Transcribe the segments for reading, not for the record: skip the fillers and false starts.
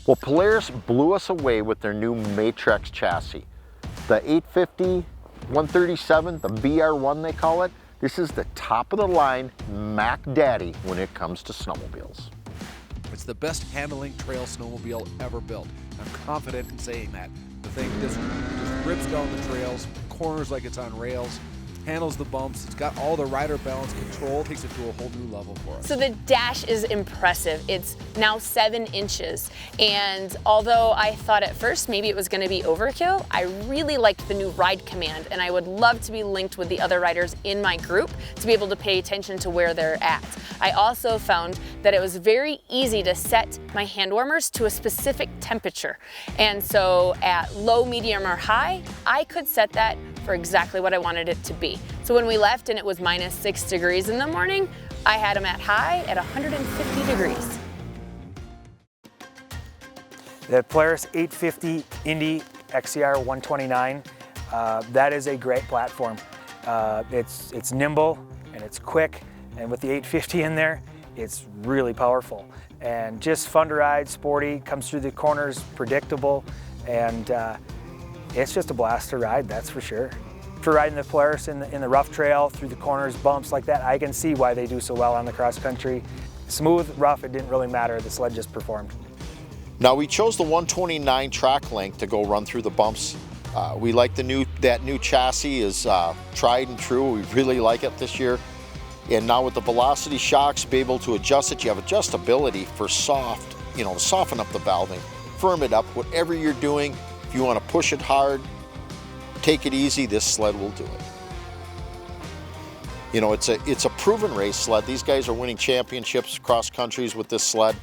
Well, Polaris blew us away with their new Matrix chassis. The 850 137, the BR1 they call it, this is the top of the line Mac Daddy when it comes to snowmobiles. It's the best handling trail snowmobile ever built. I'm confident in saying that. The thing just rips down the trails, corners like it's on rails, handles the bumps, it's got all the rider balance control, takes it to a whole new level for us. So the dash is impressive. It's now 7 inches, and although I thought at first maybe it was going to be overkill, I really liked the new ride command, and I would love to be linked with the other riders in my group to be able to pay attention to where they're at. I also found that it was very easy to set my hand warmers to a specific temperature, and so at low, medium, or high, I could set that for exactly what I wanted it to be. So when we left and it was -6 degrees in the morning, I had them at high at 150 degrees. The Polaris 850 Indy XCR 129, that is a great platform. It's nimble and it's quick, and with the 850 in there, it's really powerful. And just fun to ride, sporty, comes through the corners, predictable, and it's just a blast to ride, that's for sure. For riding the Polaris in the rough trail, through the corners, bumps like that, I can see why they do so well on the cross country. Smooth, rough, it didn't really matter, the sled just performed. Now we chose the 129 track length to go run through the bumps. We like that new chassis is tried and true. We really like it this year. And now with the Velocity shocks, be able to adjust it. You have adjustability for soft, to soften up the valving, firm it up, whatever you're doing. If you want to push it hard, take it easy, this sled will do it. It's a proven race sled. These guys are winning championships cross countries with this sled.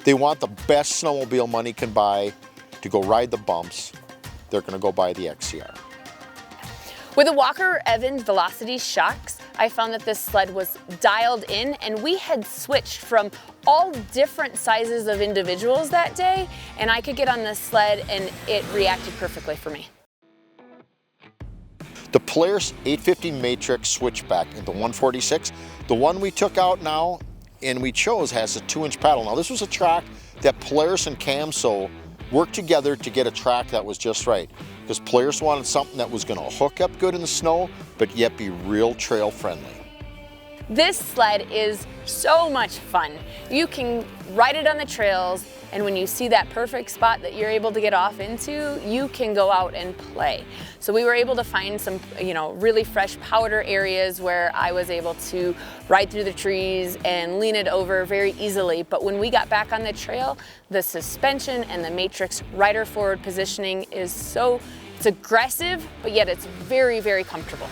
They want the best snowmobile money can buy to go ride the bumps. They're going to go buy the XCR. With the Walker Evans Velocity shocks, I found that this sled was dialed in, and we had switched from all different sizes of individuals that day, and I could get on this sled and it reacted perfectly for me. The Polaris 850 Matrix switchback in the 146, the one we took out now and we chose has a 2-inch paddle. Now this was a track that Polaris and Camso worked together to get a track that was just right. Because Polaris wanted something that was going to hook up good in the snow, but yet be real trail friendly. This sled is so much fun. You can ride it on the trails, and when you see that perfect spot that you're able to get off into, you can go out and play. So we were able to find some, really fresh powder areas where I was able to ride through the trees and lean it over very easily. But when we got back on the trail, the suspension and the Matrix rider forward positioning is it's aggressive, but yet it's very, very comfortable.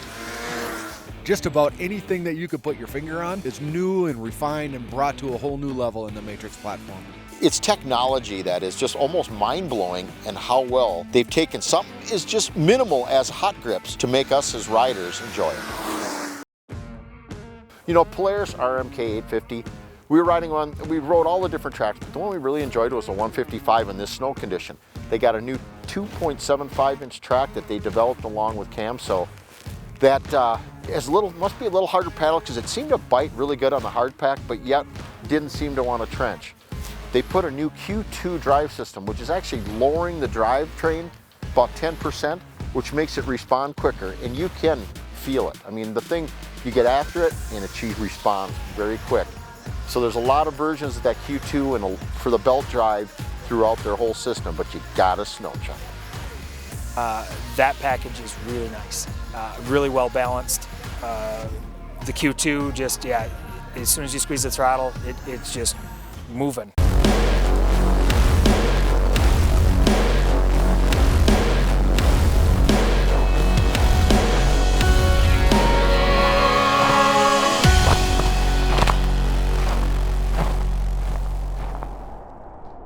Just about anything that you could put your finger on is new and refined and brought to a whole new level in the Matrix platform. It's technology that is just almost mind-blowing, and how well they've taken something is just minimal as hot grips to make us as riders enjoy it. Polaris RMK 850, we rode all the different tracks, but the one we really enjoyed was the 155 in this snow condition. They got a new 2.75-inch track that they developed along with Camso that must be a little harder paddle, because it seemed to bite really good on the hard pack, but yet didn't seem to want to trench. They put a new Q2 drive system, which is actually lowering the drivetrain about 10%, which makes it respond quicker, and you can feel it. I mean, the thing, you get after it and it responds very quick. So there's a lot of versions of that Q2 and for the belt drive throughout their whole system, but you gotta snow check it. That package is really nice, really well balanced. The Q2 just, as soon as you squeeze the throttle, it's just moving.